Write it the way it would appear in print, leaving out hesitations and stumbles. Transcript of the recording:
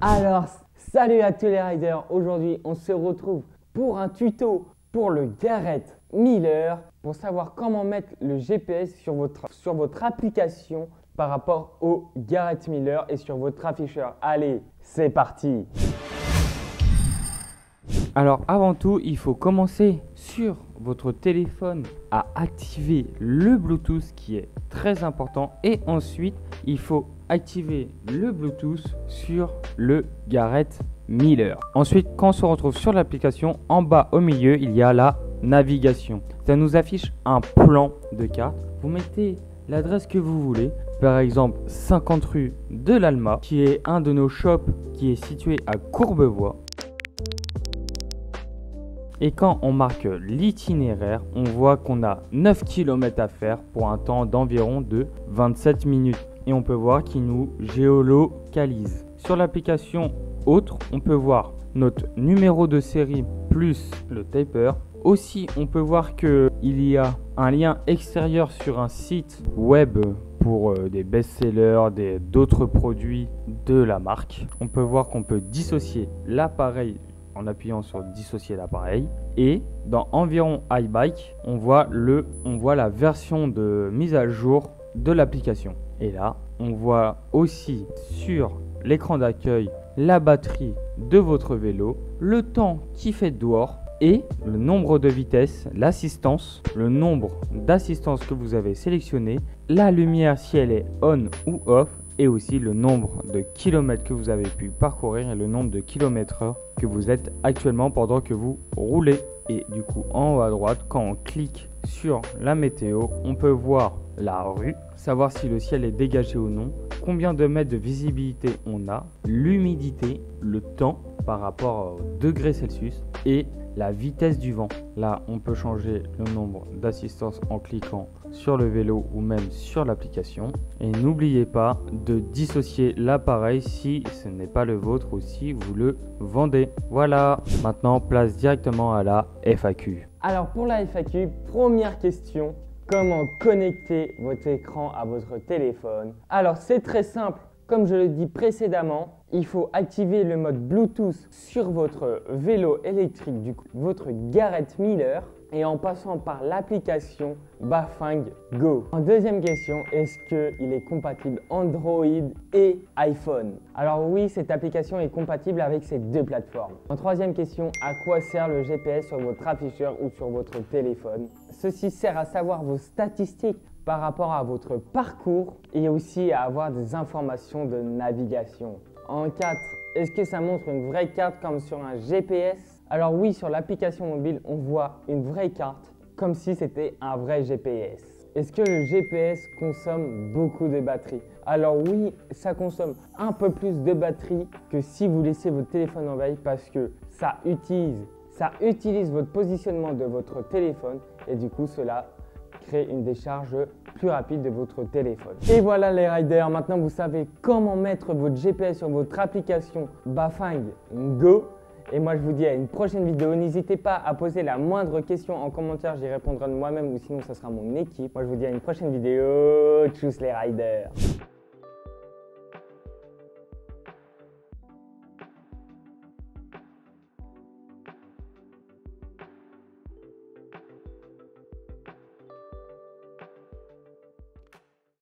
Alors, salut à tous les riders. Aujourd'hui, on se retrouve pour un tuto pour le Garrett Miller pour savoir comment mettre le GPS sur votre application par rapport au Garrett Miller et sur votre afficheur. Allez, c'est parti! Alors avant tout, il faut commencer sur votre téléphone à activer le Bluetooth qui est très important et ensuite il faut activer le Bluetooth sur le Garrett Miller. Ensuite, quand on se retrouve sur l'application, en bas au milieu, il y a la navigation. Ça nous affiche un plan de carte. Vous mettez l'adresse que vous voulez, par exemple 50 rue de l'Alma, qui est un de nos shops qui est situé à Courbevoie. Et quand on marque l'itinéraire, on voit qu'on a 9 km à faire pour un temps d'environ de 27 minutes. Et on peut voir qu'il nous géolocalise. Sur l'application autre, on peut voir notre numéro de série plus le taper. Aussi, on peut voir qu'il y a un lien extérieur sur un site web pour des best-sellers, d'autres produits de la marque. On peut voir qu'on peut dissocier l'appareil en appuyant sur dissocier l'appareil, et dans environ iBike on voit la version de mise à jour de l'application. Et là on voit aussi sur l'écran d'accueil la batterie de votre vélo, le temps qui fait dehors et le nombre de vitesses, l'assistance, le nombre d'assistances que vous avez sélectionné, la lumière si elle est on ou off, et aussi le nombre de kilomètres que vous avez pu parcourir et le nombre de kilomètres/heure que vous êtes actuellement pendant que vous roulez. Et du coup, en haut à droite, quand on clique sur la météo, on peut voir la rue, savoir si le ciel est dégagé ou non, combien de mètres de visibilité on a, l'humidité, le temps par rapport au degré Celsius et la vitesse du vent. Là, on peut changer le nombre d'assistances en cliquant sur le vélo ou même sur l'application. Et n'oubliez pas de dissocier l'appareil si ce n'est pas le vôtre ou si vous le vendez. Voilà, maintenant place directement à la FAQ. Alors pour la FAQ, première question, comment connecter votre écran à votre téléphone? Alors c'est très simple. Comme je l'ai dit précédemment, il faut activer le mode Bluetooth sur votre vélo électrique, votre Garrett Miller, et en passant par l'application Bafang Go. En deuxième question, est-ce qu'il est compatible Android et iPhone? Alors oui, cette application est compatible avec ces deux plateformes. En troisième question, à quoi sert le GPS sur votre afficheur ou sur votre téléphone? Ceci sert à savoir vos statistiques par rapport à votre parcours et aussi à avoir des informations de navigation. En 4, est-ce que ça montre une vraie carte comme sur un GPS? Alors oui, sur l'application mobile, on voit une vraie carte comme si c'était un vrai GPS. Est-ce que le GPS consomme beaucoup de batterie? Alors oui, ça consomme un peu plus de batterie que si vous laissez votre téléphone en veille parce que ça utilise votre positionnement de votre téléphone et du coup cela crée une décharge plus rapide de votre téléphone. Et voilà les riders, maintenant vous savez comment mettre votre GPS sur votre application Bafang Go. Et moi je vous dis à une prochaine vidéo. N'hésitez pas à poser la moindre question en commentaire, j'y répondrai de moi-même ou sinon ça sera mon équipe. Moi je vous dis à une prochaine vidéo. Tchuss les riders.